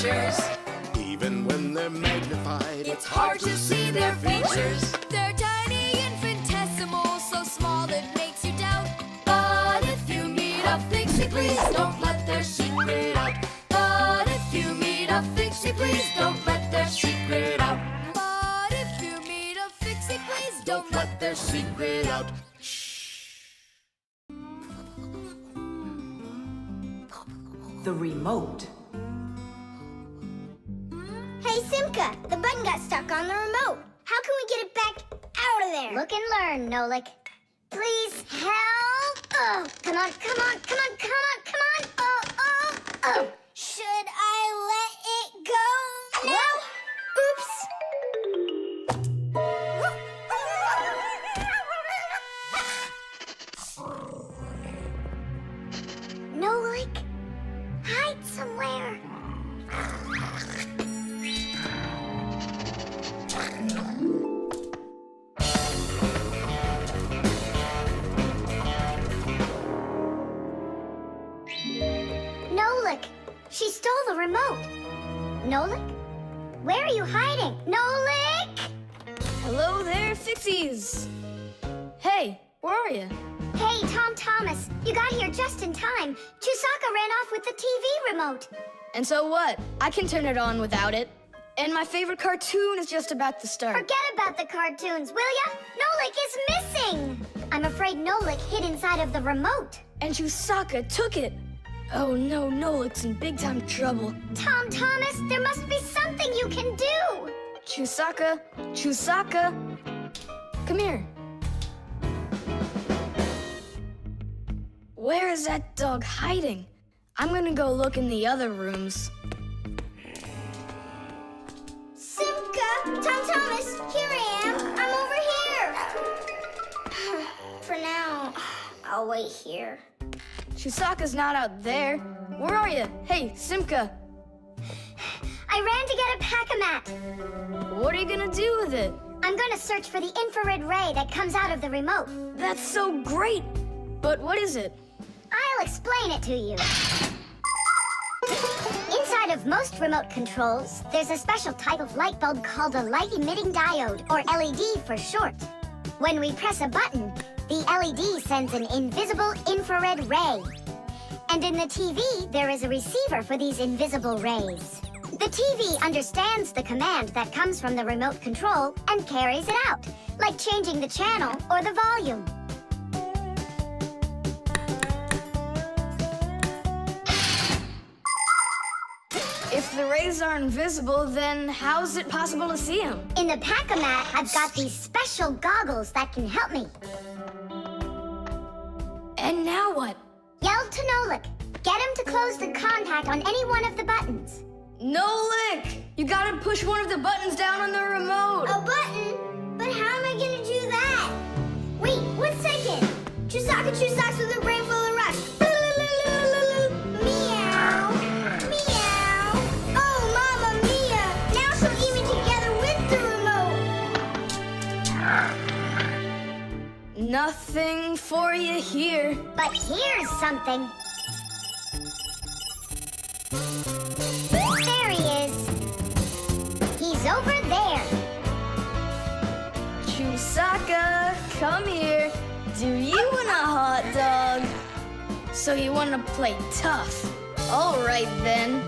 features. Even when they're magnified, It's hard to see their features. They're tiny, infinitesimal, so small it makes you doubt. But if you meet a Fixie, please don't let their secret out. But if you meet a Fixie, please don't let their secret out. But if you meet a Fixie, please don't let their secret out. The remote. Hey, Simka, the button got stuck on the remote. How can we get it back out of there? Look and learn, Nolik. Please help. Oh, come on, come on, come on, come on, come on. Oh, oh, oh. Should I let it go now? Oops. Nolik, hide somewhere. Nolik, she stole the remote. Nolik, where are you hiding? Nolik! Hello there, Fixies! Hey, where are you? Hey, Thomas, you got here just in time. Chewsocka ran off with the TV remote. And so what? I can turn it on without it. And my favorite cartoon is just about to start. Forget about the cartoons, will ya? Nolik is missing! I'm afraid Nolik hid inside of the remote. And Chewsocka took it. Oh no, Nolik's in big time trouble. Thomas, there must be something you can do! Chewsocka, come here. Where is that dog hiding? I'm gonna go look in the other rooms. Simka, Thomas, here I am. I'm over here. For now, I'll wait here. Chewsocka's not out there. Where are you? Hey, Simka. I ran to get a pack-a-mat. What are you gonna do with it? I'm gonna search for the infrared ray that comes out of the remote. That's so great! But what is it? I'll explain it to you. Inside of most remote controls, there's a special type of light bulb called a light-emitting diode, or LED for short. When we press a button, the LED sends an invisible infrared ray. And in the TV, there is a receiver for these invisible rays. The TV understands the command that comes from the remote control and carries it out, like changing the channel or the volume. If the rays are invisible, then how is it possible to see them? In the pack-a-mat, I've got these special goggles that can help me. And now what? Yell to Nolik. Get him to close the contact on any one of the buttons. Nolik! You gotta push one of the buttons down on the remote. A button? But how am I gonna do that? Wait, 1 second. Chewsocka with a brain full of rust. Meow. Meow. Oh, Mamma Mia. Now she'll eat me together with the remote. Nothing for you here. But here's something. There he is. He's over there. Chewsocka, come here. Do you want a hot dog? So you want to play tough? All right then.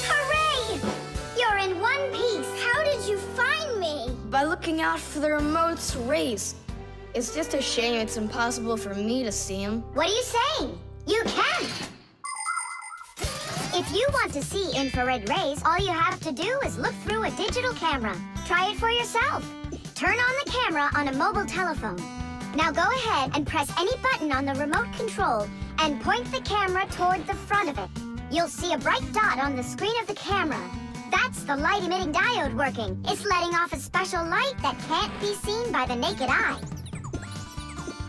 Hooray! You're in one piece. How did you find me? By looking out for the remote's rays. It's just a shame it's impossible for me to see him. What are you saying? You can! If you want to see infrared rays, all you have to do is look through a digital camera. Try it for yourself. Turn on the camera on a mobile telephone. Now go ahead and press any button on the remote control and point the camera toward the front of it. You'll see a bright dot on the screen of the camera. That's the light-emitting diode working. It's letting off a special light that can't be seen by the naked eye.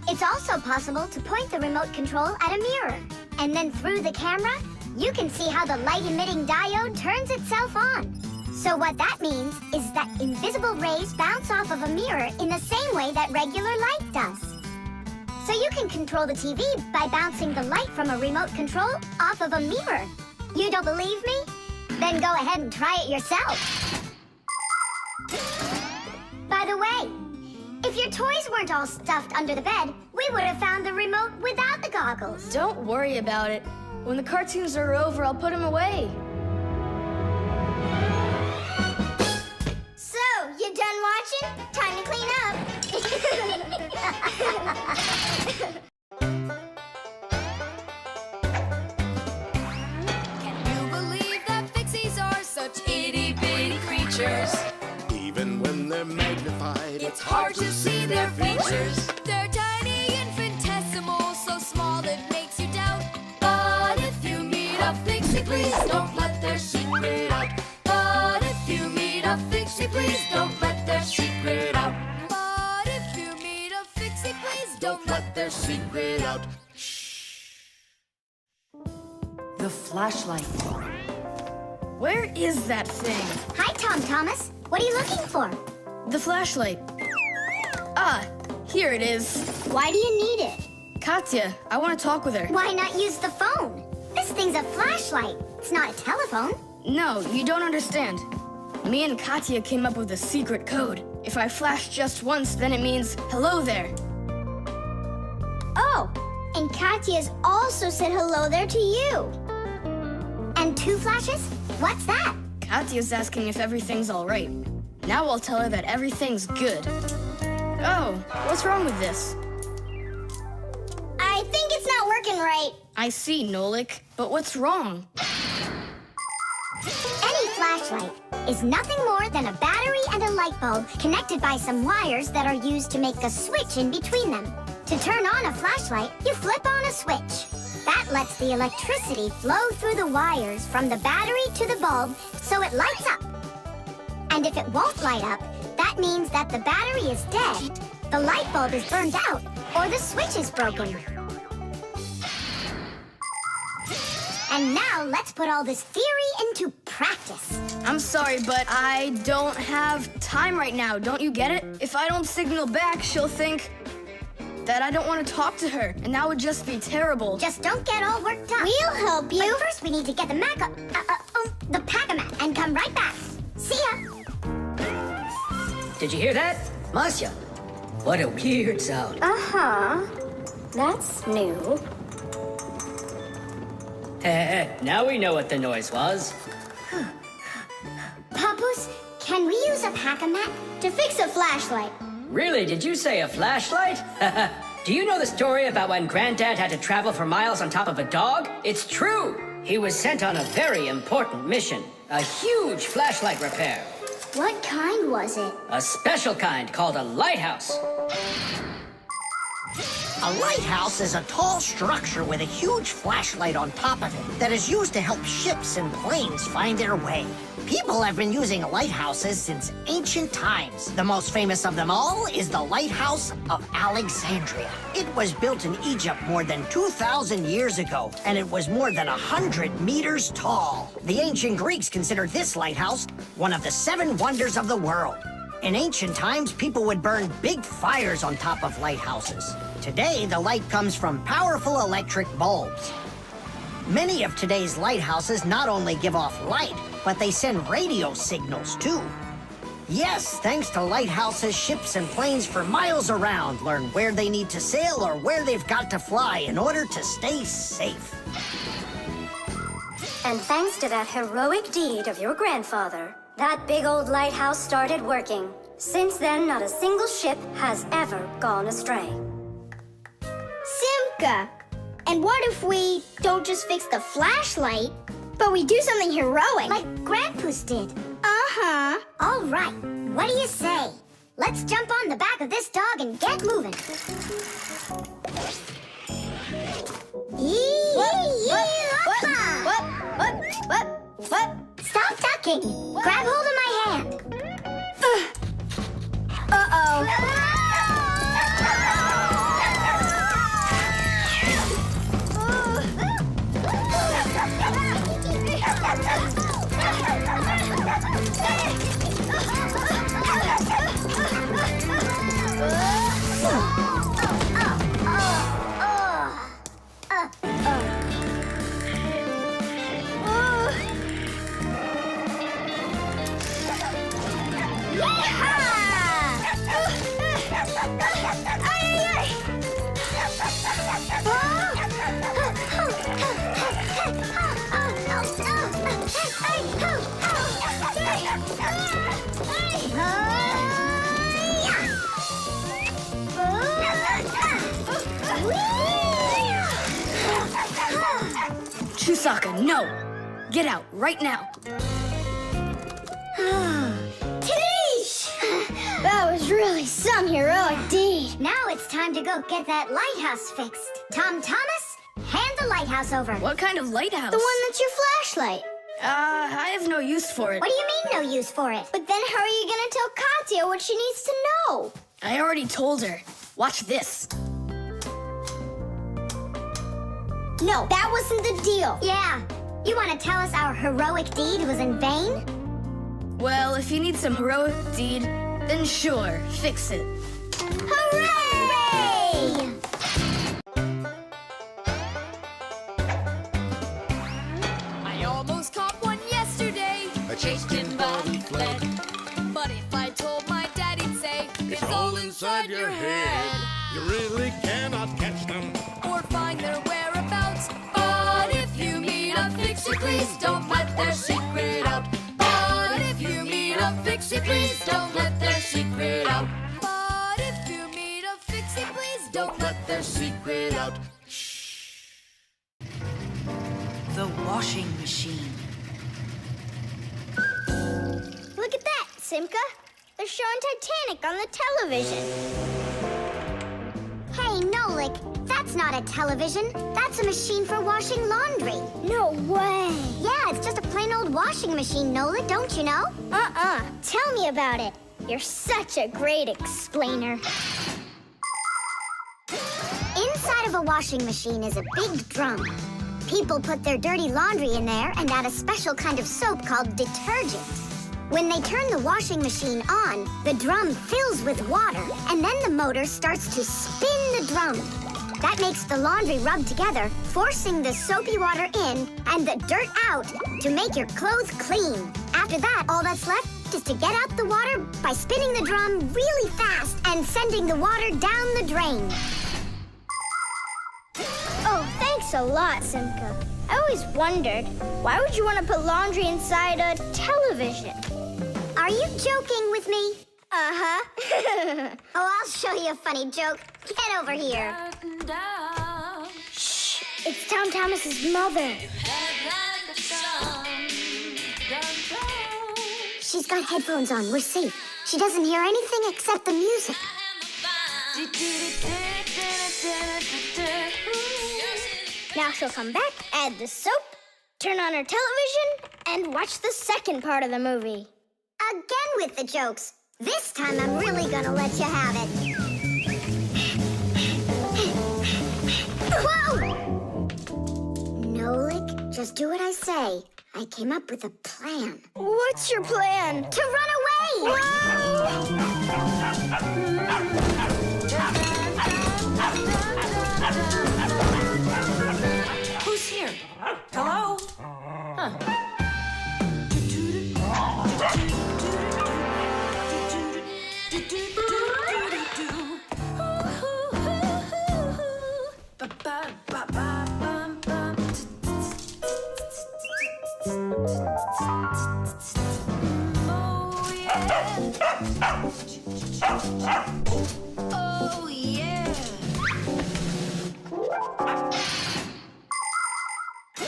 It's also possible to point the remote control at a mirror. And then through the camera, you can see how the light-emitting diode turns itself on. So what that means is that invisible rays bounce off of a mirror in the same way that regular light does. So you can control the TV by bouncing the light from a remote control off of a mirror. You don't believe me? Then go ahead and try it yourself. By the way, if your toys weren't all stuffed under the bed, we would have found the remote without the goggles. Don't worry about it. When the cartoons are over, I'll put them away. So, you done watching? Time to clean up. Can you believe that Fixies are such itty-bitty creatures? Even when they're magnified, It's hard to see their features. They're tiny, infinitesimal, so small it makes you doubt. But if you meet a Fixie, please don't let their secret out. But if you meet a Fixie, please don't let their secret out. But if you meet a Fixie, please don't let their secret out. The flashlight. Where is that thing? Hi, Thomas. What are you looking for? The flashlight. Ah, here it is. Why do you need it? Katya, I want to talk with her. Why not use the phone? This thing's a flashlight. It's not a telephone. No, you don't understand. Me and Katya came up with a secret code. If I flash just once, then it means hello there. Oh, and Katya's also said hello there to you. And 2 flashes? What's that? Katya's asking if everything's all right. Now I'll tell her that everything's good. Oh, what's wrong with this? I think it's not working right. I see, Nolik, but what's wrong? Any flashlight is nothing more than a battery and a light bulb connected by some wires that are used to make a switch in between them. To turn on a flashlight, you flip on a switch. That lets the electricity flow through the wires from the battery to the bulb so it lights up. And if it won't light up, that means that the battery is dead, the light bulb is burned out, or the switch is broken. And now let's put all this theory into practice. I'm sorry, but I don't have time right now. Don't you get it? If I don't signal back, she'll think that I don't want to talk to her, and that would just be terrible. Just don't get all worked up. We'll help you. But first, we need to get the the pack-a-mat and come right back. See ya. Did you hear that? Masya, what a weird sound. Uh-huh. That's new. Now we know what the noise was. Papoose, can we use a pack-a-mat? To fix a flashlight. Really, did you say a flashlight? Do you know the story about when Granddad had to travel for miles on top of a dog? It's true! He was sent on a very important mission. A huge flashlight repair. What kind was it? A special kind called a lighthouse. A lighthouse is a tall structure with a huge flashlight on top of it that is used to help ships and planes find their way. People have been using lighthouses since ancient times. The most famous of them all is the Lighthouse of Alexandria. It was built in Egypt more than 2,000 years ago, and it was more than 100 meters tall. The ancient Greeks considered this lighthouse one of the 7 wonders of the world. In ancient times, people would burn big fires on top of lighthouses. Today, the light comes from powerful electric bulbs. Many of today's lighthouses not only give off light, but they send radio signals, too. Yes, thanks to lighthouses, ships and planes for miles around learn where they need to sail or where they've got to fly in order to stay safe. And thanks to that heroic deed of your grandfather, that big old lighthouse started working. Since then, not a single ship has ever gone astray. Simka! And what if we don't just fix the flashlight, but we do something heroic? Like Grandpa's did. Uh-huh. All right, what do you say? Let's jump on the back of this dog and get moving. Stop ducking. Grab hold of my hand. Uh-oh. Chewsocka, no! Get out, right now. Tadoosh! That was really some heroic deed. Now it's time to go get that lighthouse fixed. Thomas, hand the lighthouse over. What kind of lighthouse? The one that's your flashlight. I have no use for it. What do you mean, no use for it? But then how are you gonna tell Katya what she needs to know? I already told her. Watch this. No, that wasn't the deal. Yeah. You want to tell us our heroic deed was in vain? Well, if you need some heroic deed, then sure, fix it. Hooray! I almost caught one yesterday. I chased him, but he fled. But if I told my dad, he'd say, It's all inside your head. You really cannot catch them. or find their whereabouts. But if you meet a Fixie, please don't let their secret out. But if you meet a Fixie, please don't let their secret out. But if you meet a Fixie, please don't let their secret out. The washing machine. Look at that, Simka. They're showing Titanic on the television. Hey, Nolik, that's not a television. That's a machine for washing laundry. No way. Yeah, it's just a plain old washing machine, Nolik, don't you know? Tell me about it. You're such a great explainer. Inside of a washing machine is a big drum. People put their dirty laundry in there and add a special kind of soap called detergent. When they turn the washing machine on, the drum fills with water, and then the motor starts to spin the drum. That makes the laundry rub together, forcing the soapy water in and the dirt out to make your clothes clean. After that, all that's left is to get out the water by spinning the drum really fast and sending the water down the drain. Oh, thanks a lot, Simka. I always wondered, why would you want to put laundry inside a television? Are you joking with me? Uh-huh. Oh, I'll show you a funny joke. Get over here. Shh, it's Thomas's mother. She's got headphones on. We're safe. She doesn't hear anything except the music. Now she'll come back, add the soap, turn on her television, and watch the second part of the movie. Again with the jokes. This time I'm really gonna let you have it. Whoa! Nolik, just do what I say. I came up with a plan. What's your plan? To run away! Who's here? Hello? Oh, yeah.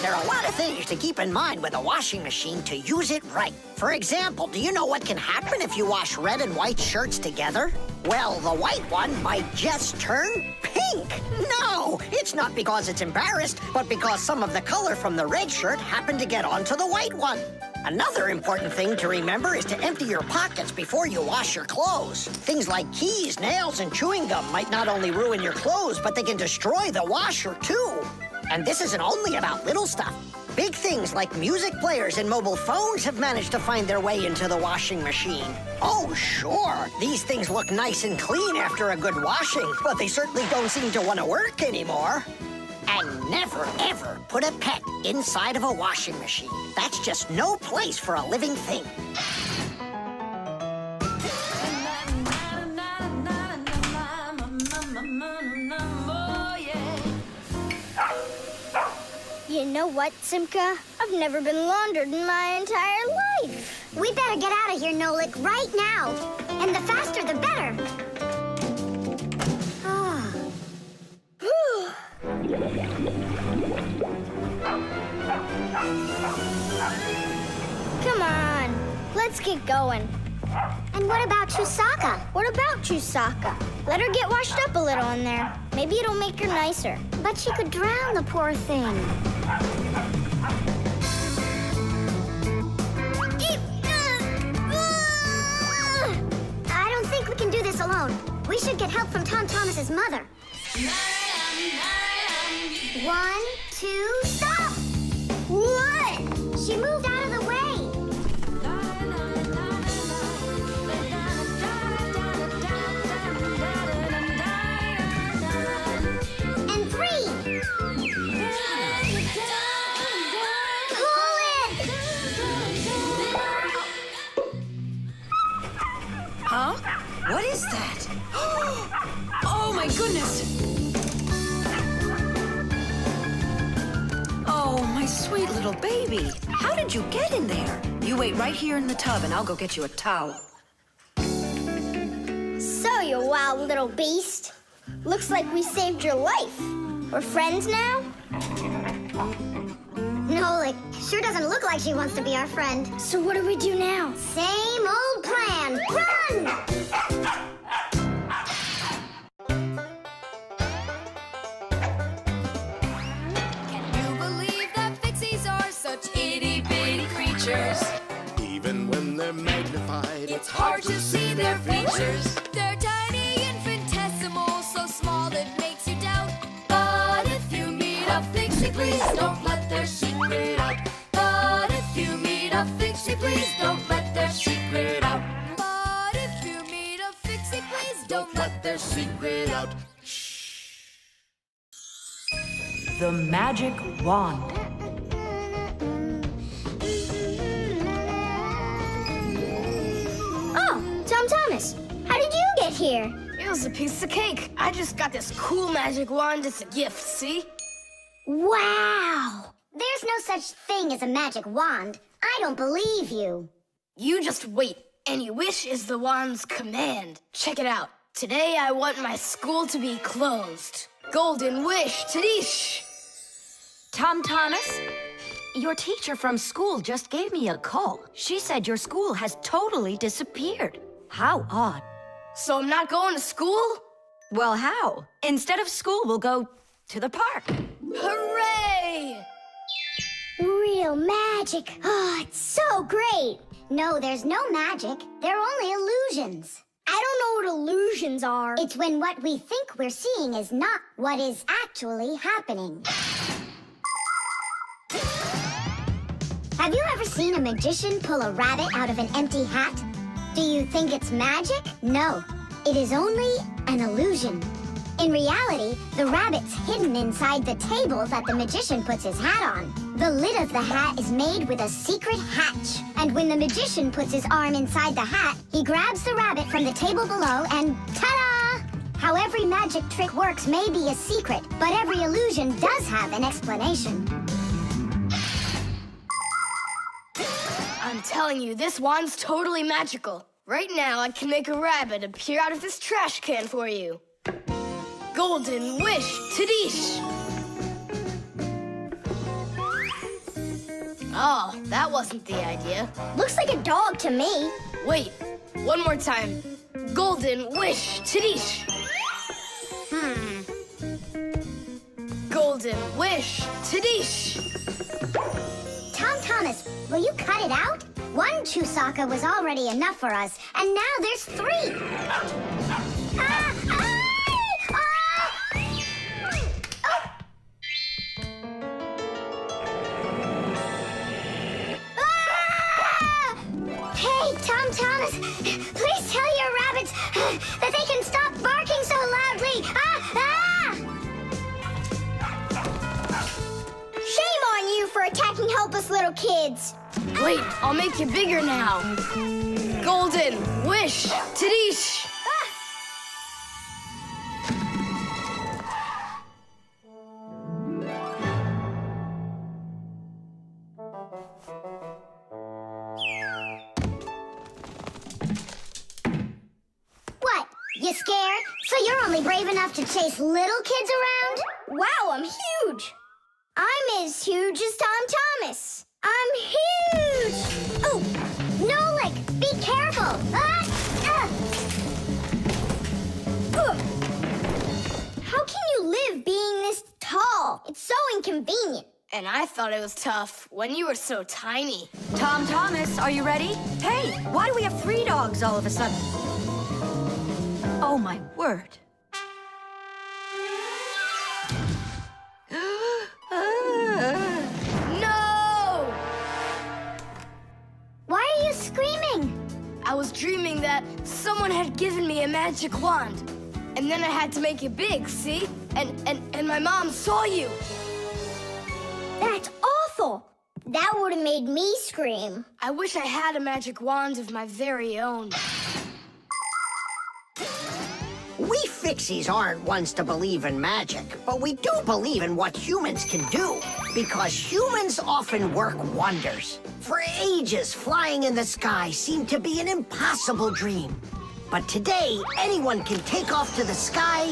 There are a lot of things to keep in mind with a washing machine to use it right. For example, do you know what can happen if you wash red and white shirts together? Well, the white one might just turn pink. No, it's not because it's embarrassed, but because some of the color from the red shirt happened to get onto the white one. Another important thing to remember is to empty your pockets before you wash your clothes. Things like keys, nails, and chewing gum might not only ruin your clothes, but they can destroy the washer, too. And this isn't only about little stuff. Big things like music players and mobile phones have managed to find their way into the washing machine. Oh, sure, these things look nice and clean after a good washing, but they certainly don't seem to want to work anymore. And never, ever put a pet inside of a washing machine. That's just no place for a living thing. You know what, Simka? I've never been laundered in my entire life. We better get out of here, Nolik, right now. And the faster, the better. Ah. Whew. let's get going. And what about Chewsocka? What about Chewsocka? Let her get washed up a little in there. Maybe it'll make her nicer. But she could drown the poor thing. I don't think we can do this alone. We should get help from Thomas's mother. 1, 2, stop! What? She moved out of the way. And 3. Pull it! Huh? What is that? Oh, my goodness! Oh, my sweet little baby. How did you get in there? You wait right here in the tub and I'll go get you a towel. So, you wild little beast. Looks like we saved your life. We're friends now? Nolik, sure doesn't look like she wants to be our friend. So what do we do now? Same old plan. Run! Can you believe that Fixies are such itty-bitty creatures? Even when they're magnified, It's hard to see their features. They're tiny, infinitesimal, so small it makes you doubt. But if you meet a Fixie, please don't let their secret out. But if you meet a Fixie, please don't let their secret out. But if you meet a Fixie, please don't let their secret out. The magic wand. Oh, Thomas, how did you get here? It was a piece of cake. I just got this cool magic wand as a gift, see? Wow! There's no such thing as a magic wand. I don't believe you. You just wait. Any wish is the wand's command. Check it out. Today I want my school to be closed. Golden wish, Tadish! Thomas, your teacher from school just gave me a call. She said your school has totally disappeared. How odd. So I'm not going to school? Well, how? Instead of school, we'll go to the park. Hooray! Real magic. Oh, it's so great. No, there's no magic. They're only illusions. I don't know what illusions are. It's when what we think we're seeing is not what is actually happening. Have you ever seen a magician pull a rabbit out of an empty hat? Do you think it's magic? No, it is only an illusion. In reality, the rabbit's hidden inside the table that the magician puts his hat on. The lid of the hat is made with a secret hatch. And when the magician puts his arm inside the hat, he grabs the rabbit from the table below and ta-da! How every magic trick works may be a secret, but every illusion does have an explanation. I'm telling you, this wand's totally magical. Right now, I can make a rabbit appear out of this trash can for you. Golden wish, Tadish! Oh, that wasn't the idea. Looks like a dog to me. Wait, one more time. Golden wish, Tadish! Golden wish, Tadish! Thomas, will you cut it out? One Chewsocka was already enough for us, and now there's 3. Ah! Hey, Thomas, please tell your rabbits that they can stop barking so loudly. Shame on you for attacking helpless little kids. Wait, I'll make you bigger now. Golden wish, Tadish! What? You scared? So you're only brave enough to chase little kids around? Wow, I'm huge. I'm as huge as Thomas. I'm huge! Oh, Nolik, convenient. And I thought it was tough when you were so tiny. Tom Thomas, are you ready? Hey, why do we have 3 dogs all of a sudden? Oh, my word. No! Why are you screaming? I was dreaming that someone had given me a magic wand. And then I had to make it big, see? And my mom saw you. That's awful. That would have made me scream. I wish I had a magic wand of my very own. We Fixies aren't ones to believe in magic, but we do believe in what humans can do, because humans often work wonders. For ages, flying in the sky seemed to be an impossible dream. But today, anyone can take off to the sky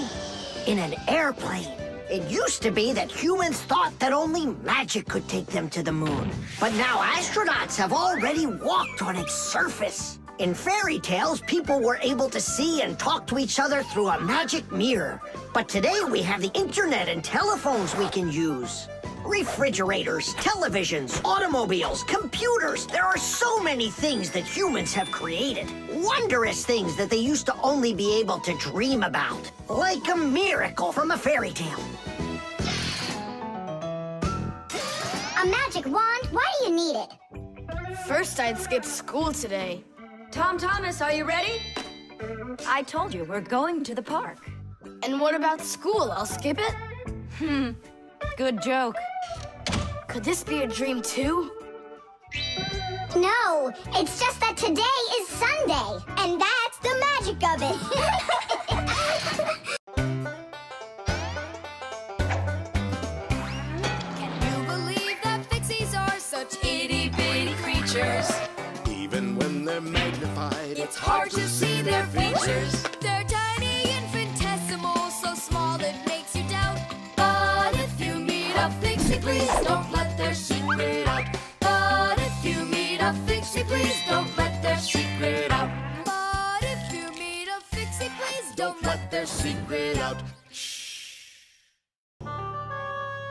in an airplane. It used to be that humans thought that only magic could take them to the moon. But now astronauts have already walked on its surface. In fairy tales, people were able to see and talk to each other through a magic mirror. But today we have the internet and telephones we can use. Refrigerators, televisions, automobiles, computers. There are so many things that humans have created. Wondrous things that they used to only be able to dream about. Like a miracle from a fairy tale. A magic wand? Why do you need it? First, I'd skip school today. Tom Thomas, are you ready? I told you, we're going to the park. And what about school? I'll skip it? Good joke. Could this be a dream too? No, it's just that today is Sunday, and that's the magic of it. Can you believe that Fixies are such itty-bitty creatures? Even when they're magnified, It's hard to see their features. They're tiny, infinitesimal, so small it makes you doubt. But if you meet a Fixie, please don't let their secret out. But if you meet a Fixie, please don't let their secret out. But if you meet a Fixie, please don't let their secret out.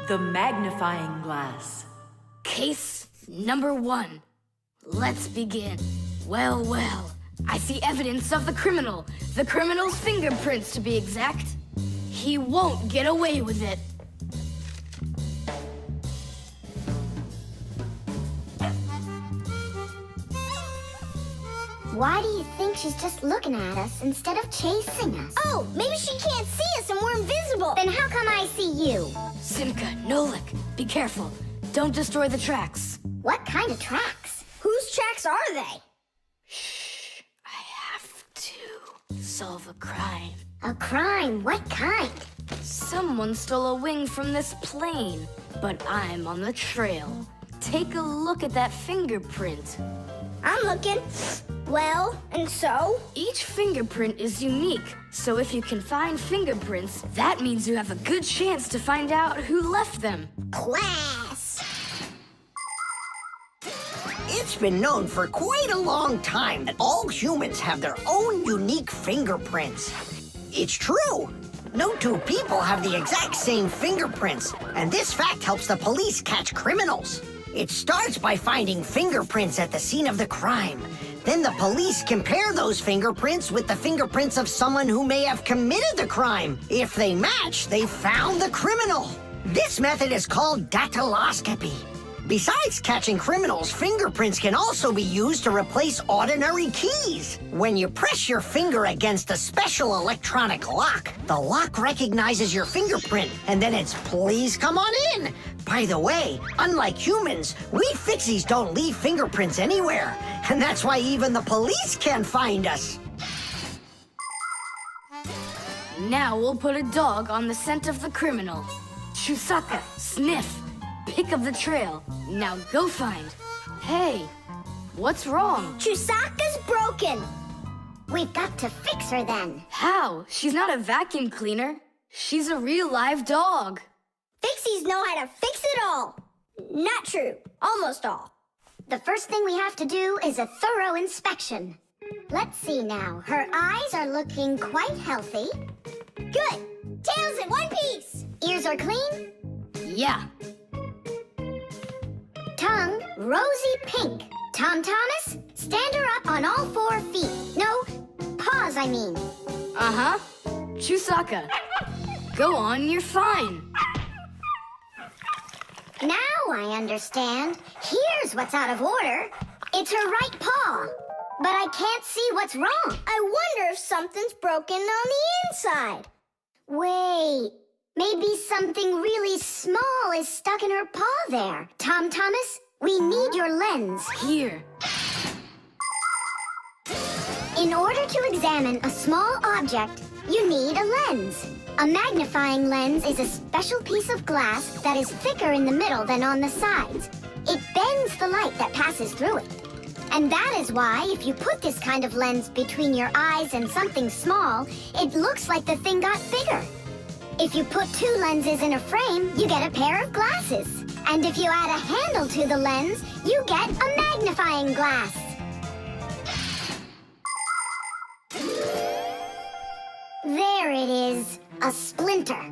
The magnifying glass. Case number 1. Let's begin. Well, well, I see evidence of the criminal. The criminal's fingerprints, to be exact. He won't get away with it. Why do you think she's just looking at us instead of chasing us? Oh, maybe she can't see us and we're invisible. Then how come I see you? Simka, Nolik, be careful. Don't destroy the tracks. What kind of tracks? Whose tracks are they? Shh, I have to solve a crime. A crime? What kind? Someone stole a wing from this plane, but I'm on the trail. Take a look at that fingerprint. I'm looking. Well, and so? Each fingerprint is unique, so if you can find fingerprints, that means you have a good chance to find out who left them. Class. It's been known for quite a long time that all humans have their own unique fingerprints. It's true. No two people have the exact same fingerprints, and this fact helps the police catch criminals. It starts by finding fingerprints at the scene of the crime. Then the police compare those fingerprints with the fingerprints of someone who may have committed the crime. If they match, they found the criminal. This method is called dactyloscopy. Besides catching criminals, fingerprints can also be used to replace ordinary keys. When you press your finger against a special electronic lock, the lock recognizes your fingerprint, and then it's "please come on in." By the way, unlike humans, we Fixies don't leave fingerprints anywhere, and that's why even the police can't find us. Now we'll put a dog on the scent of the criminal. Chewsocka, sniff. Pick up the trail. Now go find. Hey, what's wrong? Chewsocka's broken. We've got to fix her then. How? She's not a vacuum cleaner. She's a real live dog. Fixies know how to fix it all. Not true. Almost all. The first thing we have to do is a thorough inspection. Let's see now. Her eyes are looking quite healthy. Good. Tail's in one piece. Ears are clean. Yeah. rosy pink. Tom Thomas, stand her up on all 4 feet. No, paws, I mean. Uh-huh. Chewsocka. Go on, you're fine. Now I understand. Here's what's out of order. It's her right paw. But I can't see what's wrong. I wonder if something's broken on the inside. Wait, maybe something really small is stuck in her paw there. Tom Thomas, we need your lens. Here. In order to examine a small object, you need a lens. A magnifying lens is a special piece of glass that is thicker in the middle than on the sides. It bends the light that passes through it. And that is why, if you put this kind of lens between your eyes and something small, it looks like the thing got bigger. If you put 2 lenses in a frame, you get a pair of glasses. And if you add a handle to the lens, you get a magnifying glass. There it is, a splinter.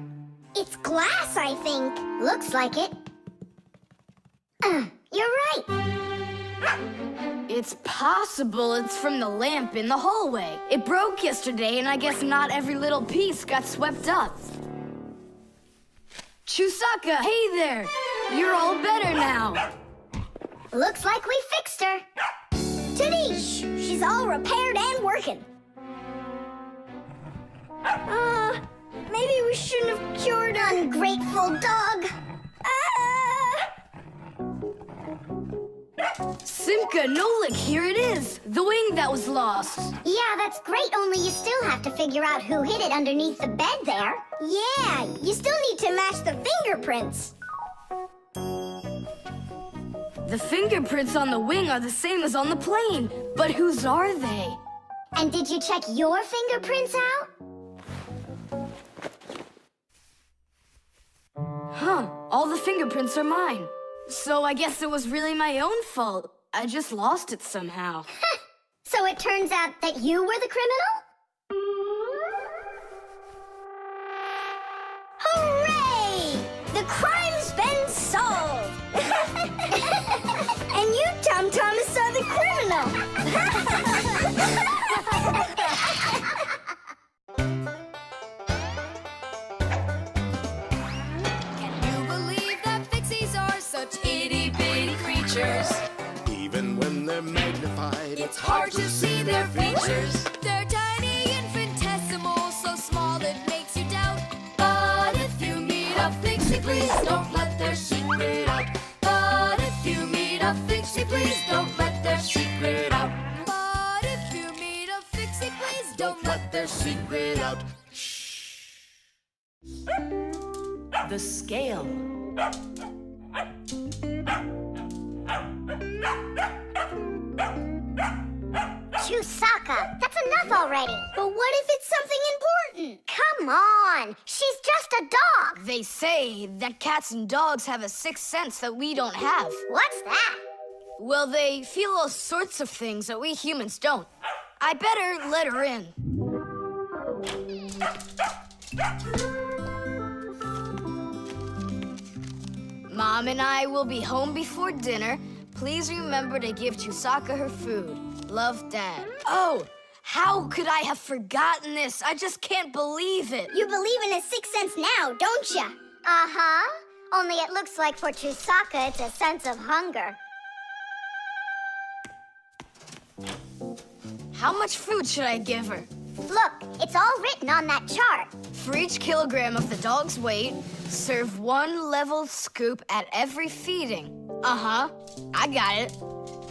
It's glass, I think. Looks like it. You're right. It's possible it's from the lamp in the hallway. It broke yesterday, and I guess not every little piece got swept up. Chewsocka, hey there! You're all better now. Looks like we fixed her. Tadoosh! She's all repaired and working. Maybe we shouldn't have cured her. Ungrateful dog. Simka, Nolik, here it is! The wing that was lost. Yeah, that's great, only you still have to figure out who hid it underneath the bed there. Yeah, you still need to match the fingerprints. The fingerprints on the wing are the same as on the plane, but whose are they? And did you check your fingerprints out? Huh, all the fingerprints are mine. So I guess it was really my own fault. I just lost it somehow. So it turns out that you were the criminal? Hooray! The crime's been solved! And you, Tom Thomas, are the criminal! Can you believe that Fixies are such itty-bitty creatures? Even when they're magnified, It's hard to see their features. They're tiny, infinitesimal, so small it makes you doubt. But if you meet a Fixie, please don't let their secret out. But if you meet a Fixie, please don't let their secret out. But if you meet a Fixie, please don't let their secret out. The scale. Chewsocka, that's enough already. But what if it's something important? Come on, she's just a dog. They say that cats and dogs have a sixth sense that we don't have. What's that? Well, they feel all sorts of things that we humans don't. I better let her in. Mom and I will be home before dinner. Please remember to give Chewsocka her food. Love, Dad. Oh, how could I have forgotten this? I just can't believe it. You believe in a sixth sense now, don't ya? Uh-huh. Only it looks like for Chewsocka, it's a sense of hunger. How much food should I give her? Look, it's all written on that chart. For each kilogram of the dog's weight, serve 1 level scoop at every feeding. Uh-huh, I got it.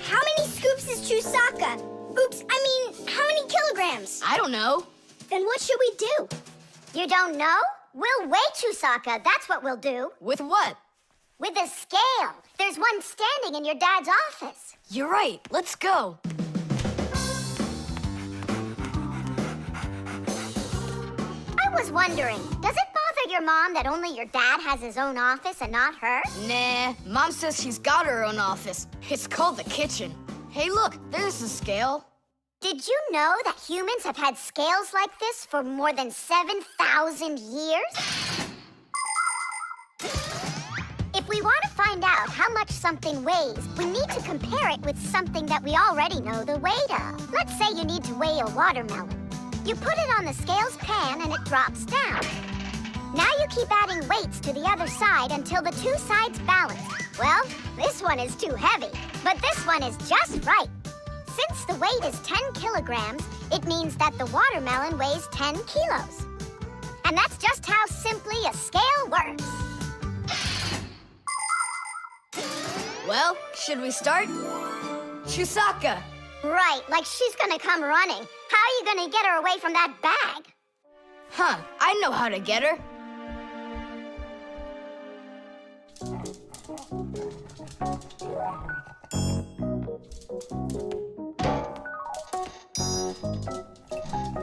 How many scoops is Chewsocka? Oops, I mean, how many kilograms? I don't know. Then what should we do? You don't know? We'll weigh Chewsocka, that's what we'll do. With what? With a scale. There's one standing in your dad's office. You're right, let's go. I was wondering, does it bother your mom that only your dad has his own office and not her? Nah, Mom says she's got her own office. It's called the kitchen. Hey, look, there's the scale. Did you know that humans have had scales like this for more than 7,000 years? If we we want to find out how much something weighs, we need to compare it with something that we already know the weight of. Let's say you need to weigh a watermelon. You put it on the scales pan and it drops down. Now you keep adding weights to the other side until the two sides balance. Well, this one is too heavy, but this one is just right. Since the weight is 10 kilograms, it means that the watermelon weighs 10 kilos. And that's just how simply a scale works. Well, should we start? Chewsocka! Right, like she's gonna come running. How are you gonna get her away from that bag? Huh, I know how to get her.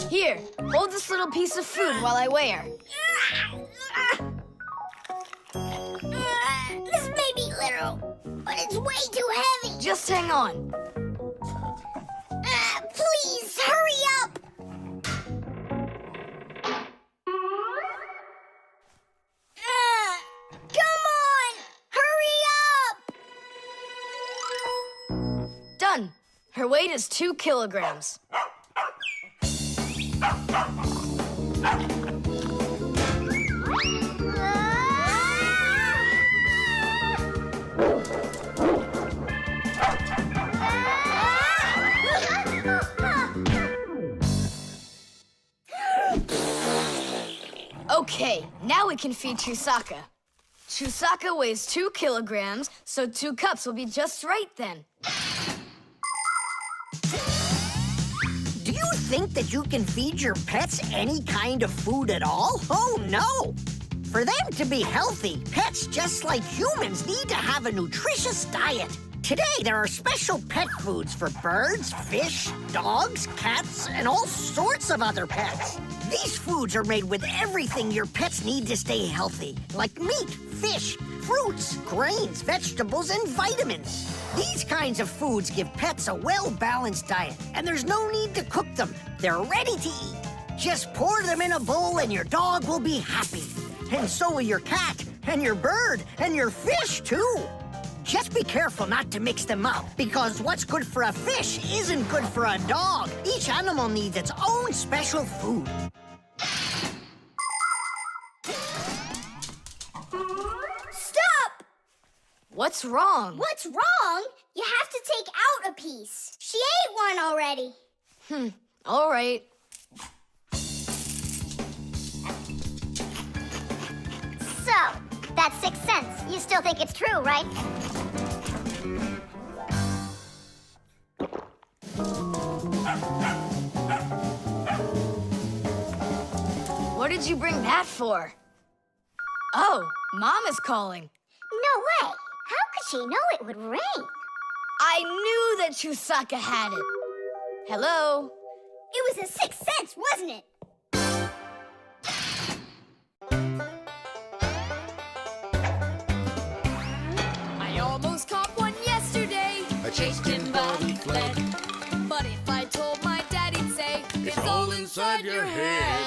Here, hold this little piece of food while I weigh her. This may be literal, but it's way too heavy. Just hang on. Please, hurry up. Come on, hurry up. Done. Her weight is 2 kilograms. Okay, now we can feed Chewsocka. Chewsocka weighs 2 kilograms, so 2 cups will be just right then. Do you think that you can feed your pets any kind of food at all? Oh, no! For them to be healthy, pets just like humans need to have a nutritious diet. Today, there are special pet foods for birds, fish, dogs, cats, and all sorts of other pets. These foods are made with everything your pets need to stay healthy, like meat, fish, fruits, grains, vegetables, and vitamins. These kinds of foods give pets a well-balanced diet, and there's no need to cook them. They're ready to eat. Just pour them in a bowl and your dog will be happy. And so will your cat, and your bird, and your fish, too. Just be careful not to mix them up, because what's good for a fish isn't good for a dog. Each animal needs its own special food. Stop! What's wrong? What's wrong? You have to take out a piece. She ate one already. All right. So, that's 6 cents. You still think it's true, right? What did you bring that for? Oh, Mom is calling. No way. How could she know it would rain? I knew that Chewsocka had it. Hello? It was a 6 cents, wasn't it? I almost caught one yesterday. I chased him, but he fled. But if I told my dad, he'd say, It's all inside your head.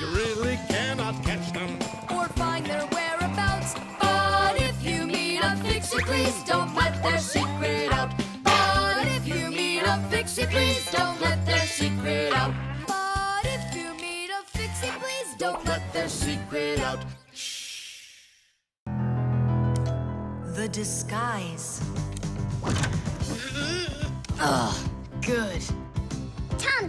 You really cannot catch them. or find their whereabouts. But if you meet a Fixie, please don't let their secret out. But if you meet a Fixie, please don't let their secret out. But if you meet a Fixie, please don't let their secret out. The disguise. Good.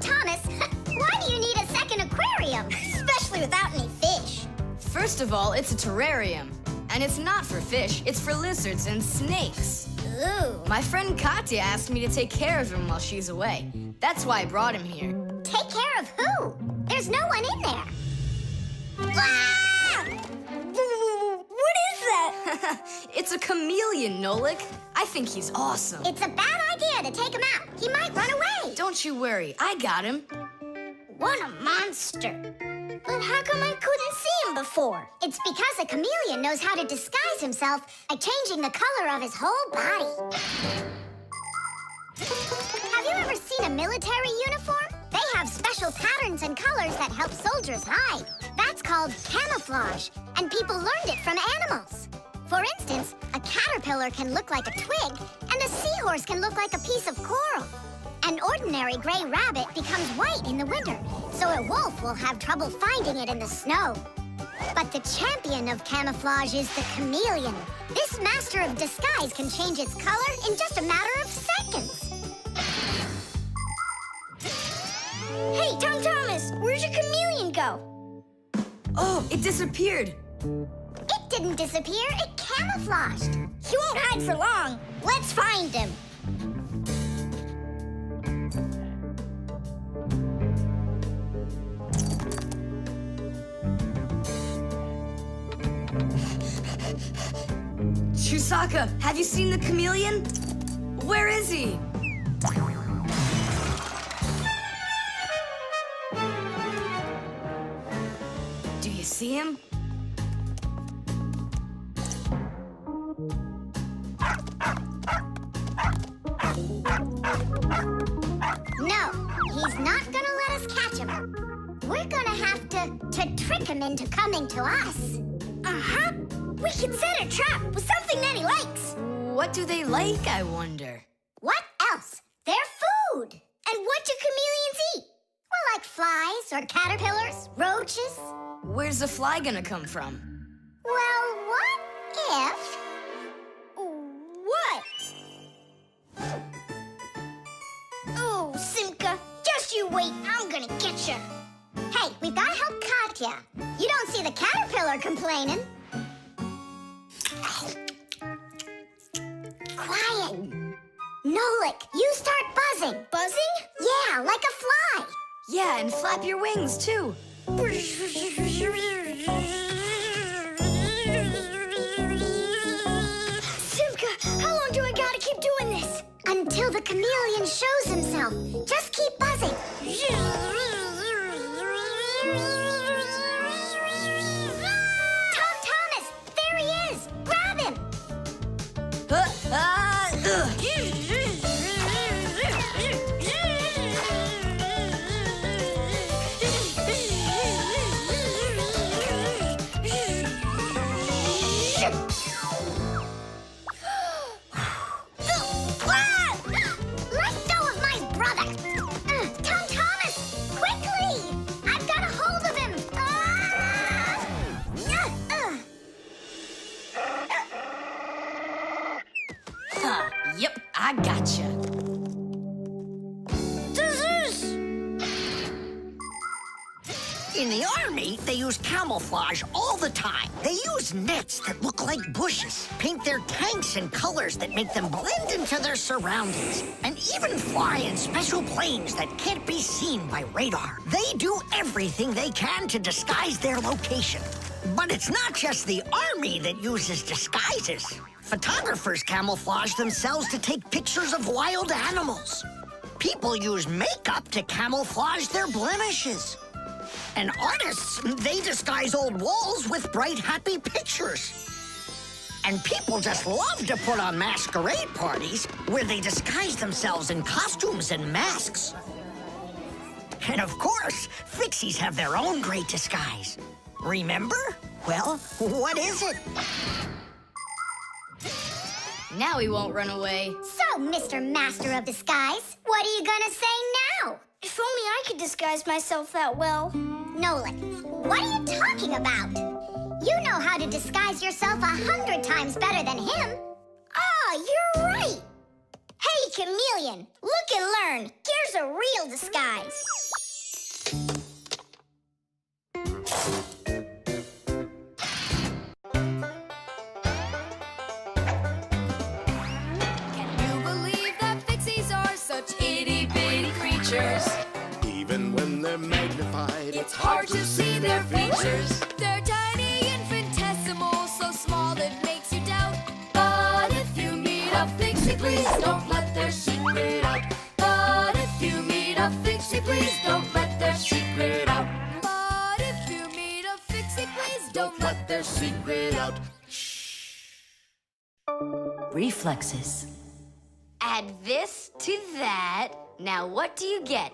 Thomas, why do you need a second aquarium? Especially without any fish. First of all, it's a terrarium. And it's not for fish, it's for lizards and snakes. Ooh. My friend Katya asked me to take care of him while she's away. That's why I brought him here. Take care of who? There's no one in there. Ah! What is that? It's a chameleon, Nolik. I think he's awesome. It's a bad idea to take him out. He might run away. Don't you worry, I got him. What a monster. But how come I couldn't see him before? It's because a chameleon knows how to disguise himself by changing the color of his whole body. Have you ever seen a military uniform? They have special patterns and colors that help soldiers hide. That's called camouflage, and people learned it from animals. For instance, a caterpillar can look like a twig, and a seahorse can look like a piece of coral. An ordinary gray rabbit becomes white in the winter, so a wolf will have trouble finding it in the snow. But the champion of camouflage is the chameleon. This master of disguise can change its color in just a matter of seconds. Hey, Thomas, where'd your chameleon go? Oh, it disappeared. It didn't disappear, it camouflaged. He won't hide for long. Let's find him. Chewsocka, have you seen the chameleon? Where is he? Do you see him? No, he's not gonna let us catch him. We're gonna have to trick him into coming to us. Uh-huh. We can set a trap with something that he likes. What do they like, I wonder? What else? They're food. And what do chameleons eat? Well, like flies or caterpillars, roaches. Where's the fly gonna come from? Well, what if... What? Oh, Simka, just you wait. I'm gonna get you. Hey, we've gotta help Katya. You don't see the caterpillar complaining. Quiet. Nolik, you start buzzing. Buzzing? Yeah, like a fly. Yeah, and flap your wings, too. Simka, how long do I gotta keep doing this? Until the chameleon shows himself. Just keep buzzing. Thomas, there he is. Grab him. Let go of my brother. Thomas, quickly. I've got a hold of him. Yep, I gotcha. In the army, they use camouflage all the time. They use nets that look like bushes, paint their tanks in colors that make them blend into their surroundings, and even fly in special planes that can't be seen by radar. They do everything they can to disguise their location. But it's not just the army that uses disguises. Photographers camouflage themselves to take pictures of wild animals. People use makeup to camouflage their blemishes. And artists, they disguise old walls with bright, happy pictures. And people just love to put on masquerade parties where they disguise themselves in costumes and masks. And of course, Fixies have their own great disguise. Remember? Well, what is it? Now he won't run away. So, Mr. Master of Disguise, what are you gonna say now? If only I could disguise myself that well. Nolik, what are you talking about? You know how to disguise yourself 100 times better than him. You're right. Hey, chameleon, look and learn. Here's a real disguise. Can you believe that Fixies are such itty-bitty creatures? Even when they're magnified, It's hard to see their features. They're tiny, infinitesimal, so small it makes you doubt. But if you meet a Fixie, please don't let their secret out. But if you meet a Fixie, please don't let their secret out. But if you meet a Fixie, please don't let their secret out. Reflexes. Add this to that. Now what do you get?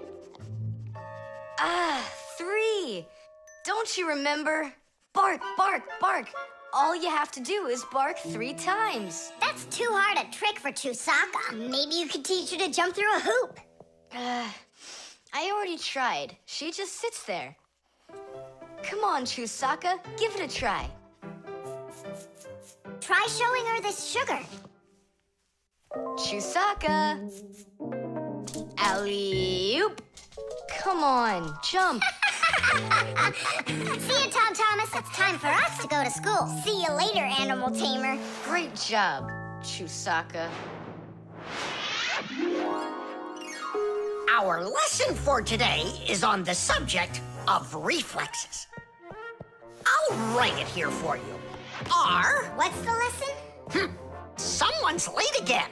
3. Don't you remember? Bark, bark, bark. All you have to do is bark 3 times. That's too hard a trick for Chewsocka. Maybe you could teach her to jump through a hoop. I already tried. She just sits there. Come on, Chewsocka, give it a try. Try showing her this sugar. Chewsocka! Alley-oop! Come on, jump! See you, Tom Thomas. It's time for us to go to school. See you later, animal tamer. Great job, Chewsocka. Our lesson for today is on the subject of reflexes. I'll write it here for you. What's the lesson? Someone's late again.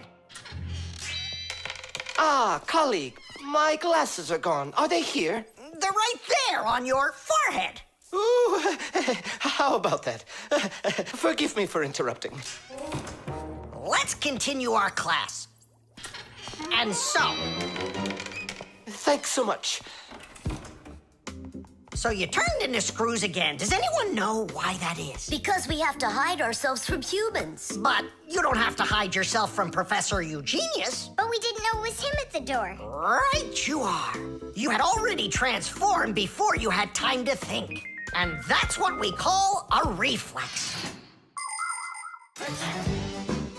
Ah, colleague, my glasses are gone. Are they here? They're right there on your forehead. Ooh, how about that? Forgive me for interrupting. Let's continue our class. And so, Thanks so much. so you turned into screws again. Does anyone know why that is? Because we have to hide ourselves from humans. But you don't have to hide yourself from Professor Eugenius. But we didn't know it was him at the door. Right you are. You had already transformed before you had time to think. And that's what we call a reflex.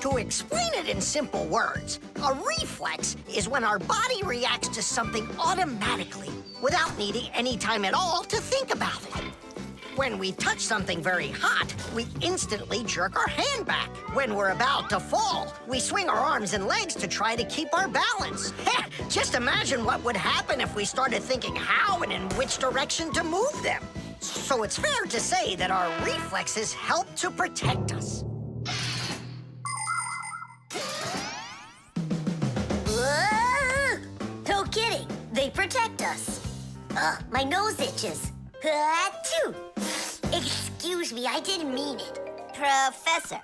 To explain it in simple words, a reflex is when our body reacts to something automatically without needing any time at all to think about it. When we touch something very hot, we instantly jerk our hand back. When we're about to fall, we swing our arms and legs to try to keep our balance. Just imagine what would happen if we started thinking how and in which direction to move them. So it's fair to say that our reflexes help to protect us. No kidding. They protect us. My nose itches. Achoo! Excuse me, I didn't mean it. Professor,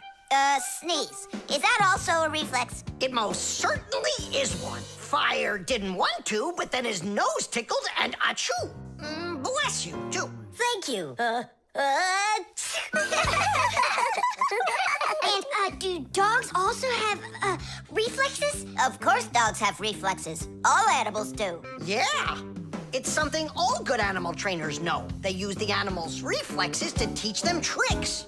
sneeze. Is that also a reflex? It most certainly is one. Fire didn't want to, but then his nose tickled and achoo! Bless you, too. Thank you. And do dogs also have reflexes? Of course dogs have reflexes. All animals do. Yeah. It's something all good animal trainers know. They use the animals' reflexes to teach them tricks.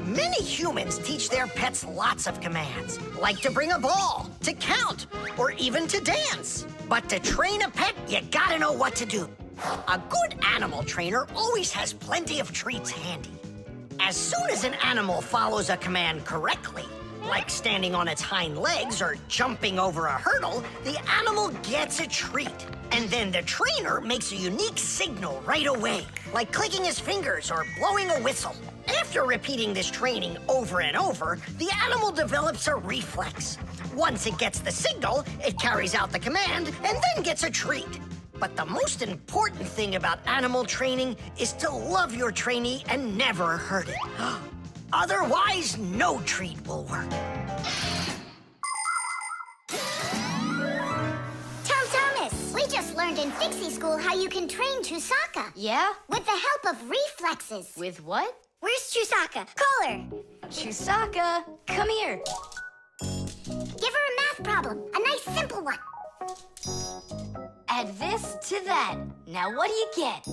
Many humans teach their pets lots of commands, like to bring a ball, to count, or even to dance. But to train a pet, you gotta know what to do. A good animal trainer always has plenty of treats handy. As soon as an animal follows a command correctly, like standing on its hind legs or jumping over a hurdle, the animal gets a treat. And then the trainer makes a unique signal right away, like clicking his fingers or blowing a whistle. After repeating this training over and over, the animal develops a reflex. Once it gets the signal, it carries out the command and then gets a treat. But the most important thing about animal training is to love your trainee and never hurt it. Otherwise, no treat will work. Tom Thomas, we just learned in Fixie school how you can train Chewsocka. Yeah? With the help of reflexes. With what? Where's Chewsocka? Call her. Chewsocka, come here. Give her a math problem. A nice simple one. Add this to that. Now what do you get?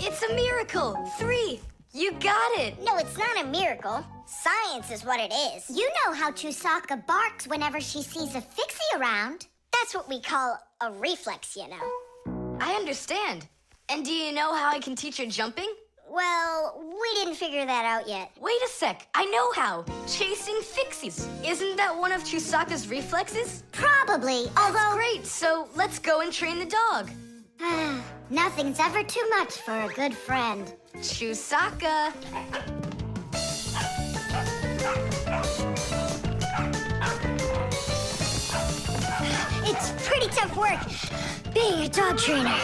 It's a miracle! 3! You got it! No, it's not a miracle. Science is what it is. You know how Chewsocka barks whenever she sees a Fixie around. That's what we call a reflex, you know. I understand. And do you know how I can teach her jumping? Well, we didn't figure that out yet. Wait a sec, I know how. Chasing Fixies. Isn't that one of Chewsocka's reflexes? Probably, That's although... great, so let's go and train the dog. Nothing's ever too much for a good friend. Chewsocka. It's pretty tough work being a dog trainer.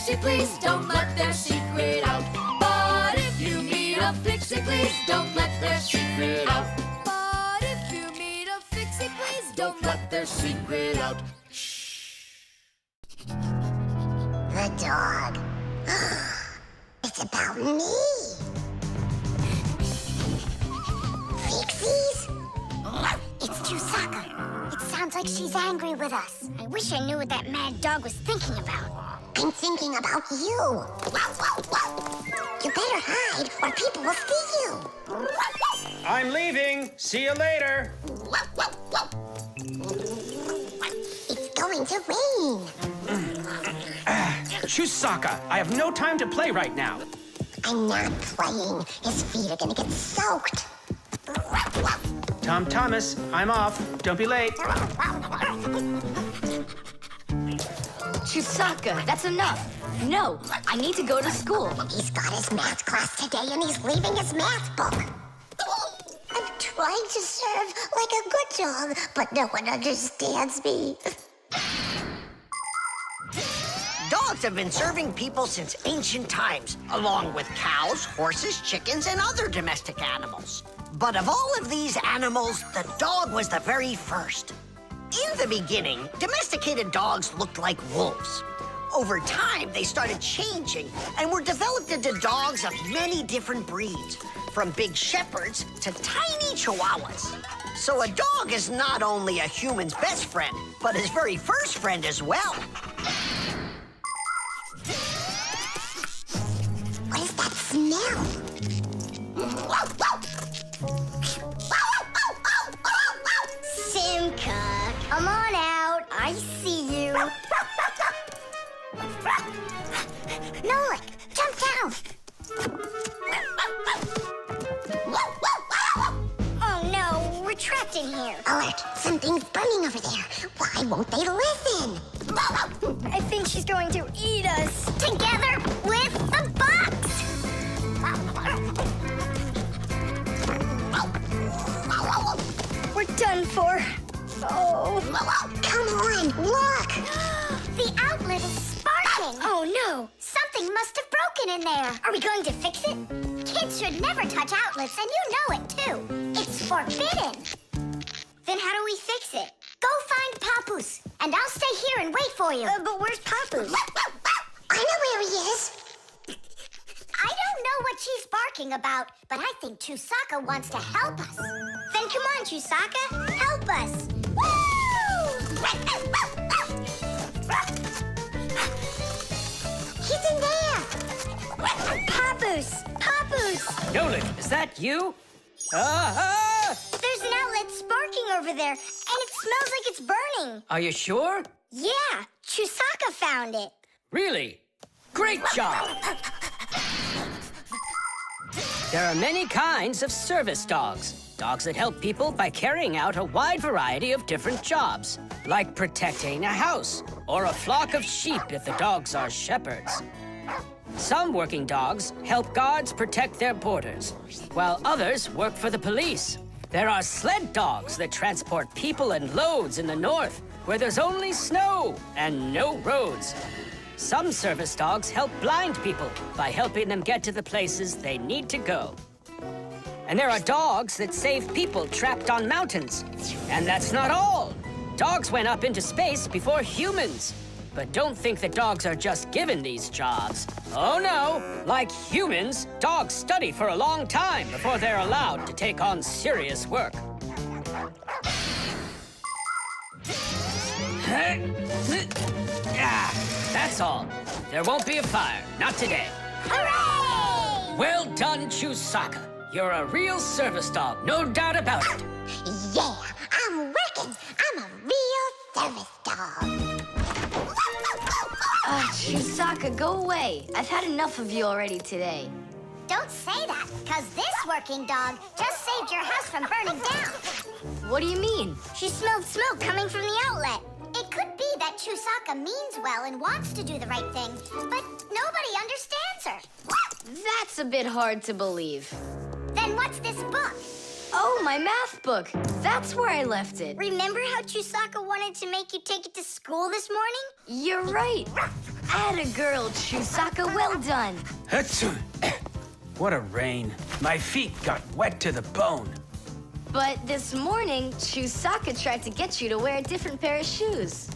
Fixie, please don't let their secret out. But if you meet a Fixie, please don't let their secret out. But if you meet a Fixie, please don't let their secret out. The dog. It's about me. Fixies? It's Chewsocka. It sounds like she's angry with us. I wish I knew what that mad dog was thinking about. I'm thinking about you. You better hide or people will see you. I'm leaving. See you later. It's going to rain. Chewsocka, I have no time to play right now. I'm not playing. His feet are gonna get soaked. Thomas, I'm off. Don't be late. Chewsocka, that's enough. No, I need to go to school. He's got his math class today and he's leaving his math book. I'm trying to serve like a good dog, but no one understands me. Dogs have been serving people since ancient times, along with cows, horses, chickens, and other domestic animals. But of all of these animals, the dog was the very first. In the beginning, domesticated dogs looked like wolves. Over time, they started changing and were developed into dogs of many different breeds, from big shepherds to tiny chihuahuas. So a dog is not only a human's best friend, but his very first friend as well. What is that smell? Simka, come on out. I see you. Nolik, jump down. Oh no, we're trapped in here. Alert, something's burning over there. Why won't they listen? I think she's going to eat us. Together with the box. We're done for. Oh. Come on, look. The outlet is sparking. Oh no. Something must have broken in there. Are we going to fix it? Kids should never touch outlets, and you know it too. It's forbidden. Then how do we fix it? Go find Papoose, and I'll stay here and wait for you. But where's Papoose? I know where he is. I don't know what she's barking about, but I think Chewsocka wants to help us. Then come on, Chewsocka, help us. Woo! He's in there. Papoose! Papoose! Nolik, is that you? Ah! There's an outlet sparking over there, and it smells like it's burning. Are you sure? Yeah, Chewsocka found it. Really? Great job! There are many kinds of service dogs. Dogs that help people by carrying out a wide variety of different jobs, like protecting a house or a flock of sheep if the dogs are shepherds. Some working dogs help guards protect their borders, while others work for the police. There are sled dogs that transport people and loads in the north, where there's only snow and no roads. Some service dogs help blind people by helping them get to the places they need to go. And there are dogs that save people trapped on mountains. And that's not all. Dogs went up into space before humans. But don't think that dogs are just given these jobs. Oh no, like humans, dogs study for a long time before they're allowed to take on serious work. That's all. There won't be a fire, not today. Hooray! Well done, Chewsocka. You're a real service dog, no doubt about it. Yeah, I'm working. I'm a real service dog. Chewsocka, go away. I've had enough of you already today. Don't say that, because this working dog just saved your house from burning down. What do you mean? She smelled smoke coming from the outlet. It could be that Chewsocka means well and wants to do the right thing, but nobody understands her. That's a bit hard to believe. Then what's this book? Oh, my math book. That's where I left it. Remember how Chewsocka wanted to make you take it to school this morning? You're right. Atta girl, Chewsocka, well done. Achoo. What a rain. My feet got wet to the bone. But this morning, Chewsocka tried to get you to wear a different pair of shoes.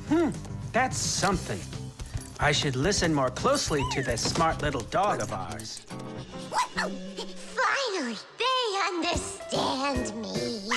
That's something. I should listen more closely to this smart little dog of ours. Finally, they understand me.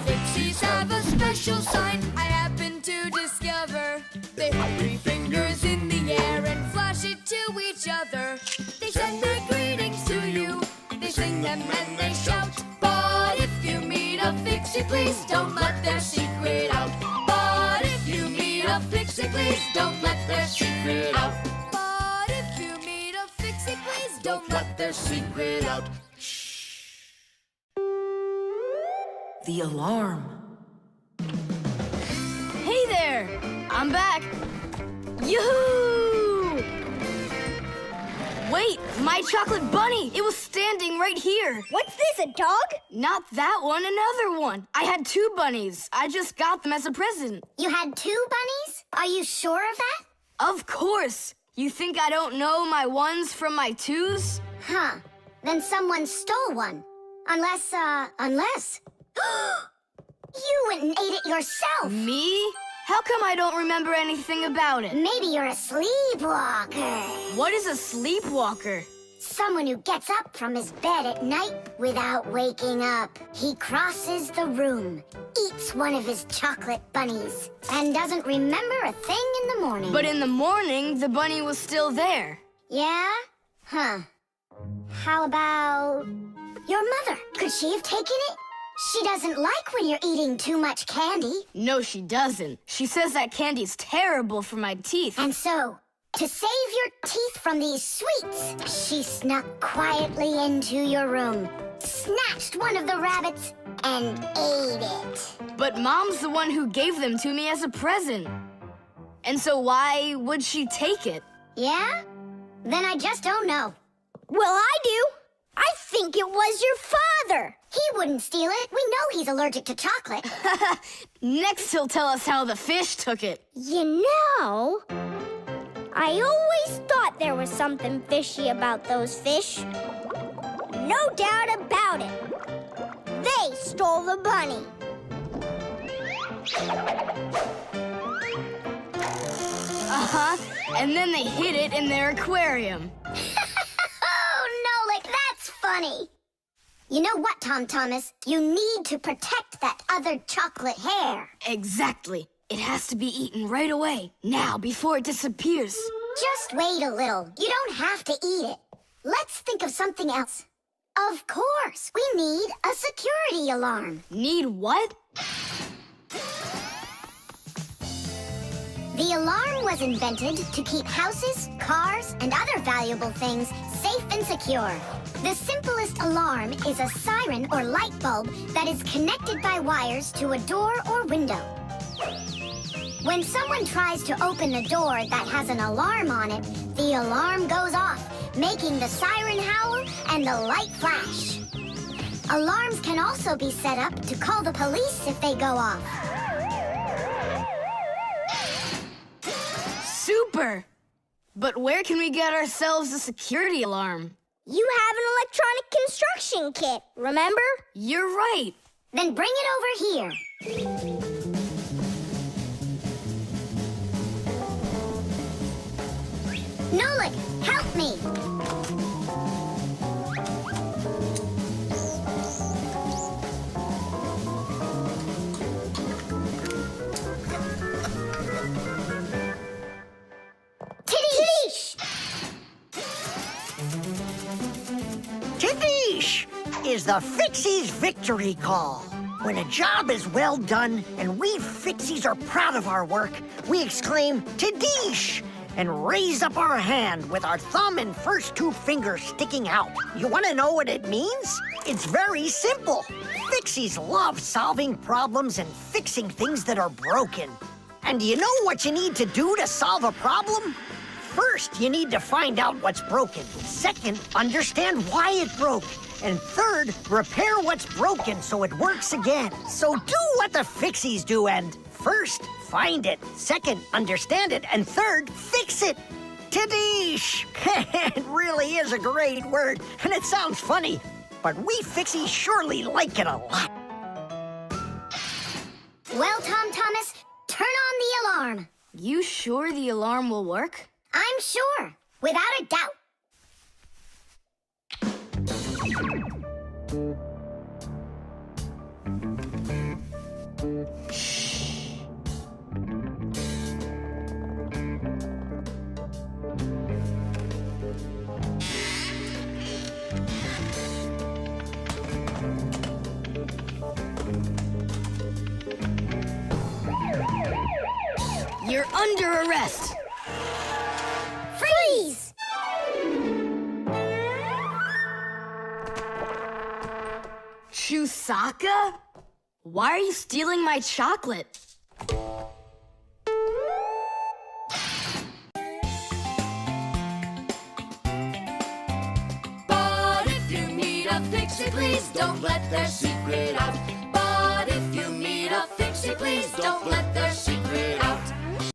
Fixies have a special sign I happen to discover. They have 3 fingers in the air and flash it to each other. They send their greetings to you. They sing them and they shout. But if you meet a Fixie, please don't let their secret out. But if you meet a Fixie, please don't let their secret out. But if you meet a Fixie, please don't let their secret out. The alarm. Hey there! I'm back! Yoo-hoo! Wait, my chocolate bunny! It was standing right here! What's this, a dog? Not that one, another one. I had 2 bunnies. I just got them as a present. You had 2 bunnies? Are you sure of that? Of course! You think I don't know my 1s from my 2s? Huh. Then someone stole one. Unless. You went and ate it yourself! Me? How come I don't remember anything about it? Maybe you're a sleepwalker. What is a sleepwalker? Someone who gets up from his bed at night without waking up. He crosses the room, eats one of his chocolate bunnies, and doesn't remember a thing in the morning. But in the morning, the bunny was still there. Yeah? Huh. How about your mother? Could she have taken it? She doesn't like when you're eating too much candy. No, she doesn't. She says that candy's terrible for my teeth. And so, to save your teeth from these sweets, she snuck quietly into your room, snatched one of the rabbits, and ate it. But Mom's the one who gave them to me as a present. And so why would she take it? Yeah? Then I just don't know. Well, I do. I think it was your father. He wouldn't steal it. We know he's allergic to chocolate. Next, he'll tell us how the fish took it. You know, I always thought there was something fishy about those fish. No doubt about it. They stole the bunny. Uh-huh. And then they hid it in their aquarium. Oh, Nolik, that's funny. You know what, Tom Thomas? You need to protect that other chocolate hair. Exactly. It has to be eaten right away, now, before it disappears. Just wait a little. You don't have to eat it. Let's think of something else. Of course, we need a security alarm. Need what? The alarm was invented to keep houses, cars, and other valuable things safe and secure. The simplest alarm is a siren or light bulb that is connected by wires to a door or window. When someone tries to open the door that has an alarm on it, the alarm goes off, making the siren howl and the light flash. Alarms can also be set up to call the police if they go off. Super! But where can we get ourselves a security alarm? You have an electronic construction kit, remember? You're right. Then bring it over here. Nolik, help me! Tidish! Tidish is the Fixies victory call. When a job is well done and we Fixies are proud of our work, we exclaim Tidish and raise up our hand with our thumb and first 2 fingers sticking out. You want to know what it means? It's very simple. Fixies love solving problems and fixing things that are broken. And do you know what you need to do to solve a problem? First, you need to find out what's broken. Second, understand why it broke. And third, repair what's broken so it works again. So do what the Fixies do and first, find it. Second, understand it. And third, fix it. Tadish! It really is a great word, and it sounds funny, but we Fixies surely like it a lot. Well, Thomas, turn on the alarm. You sure the alarm will work? I'm sure, without a doubt. You're under arrest. Freeze! Chewsocka? Why are you stealing my chocolate? But if you meet a Fixie, please don't let their secret out. But if you meet a Fixie, please don't let their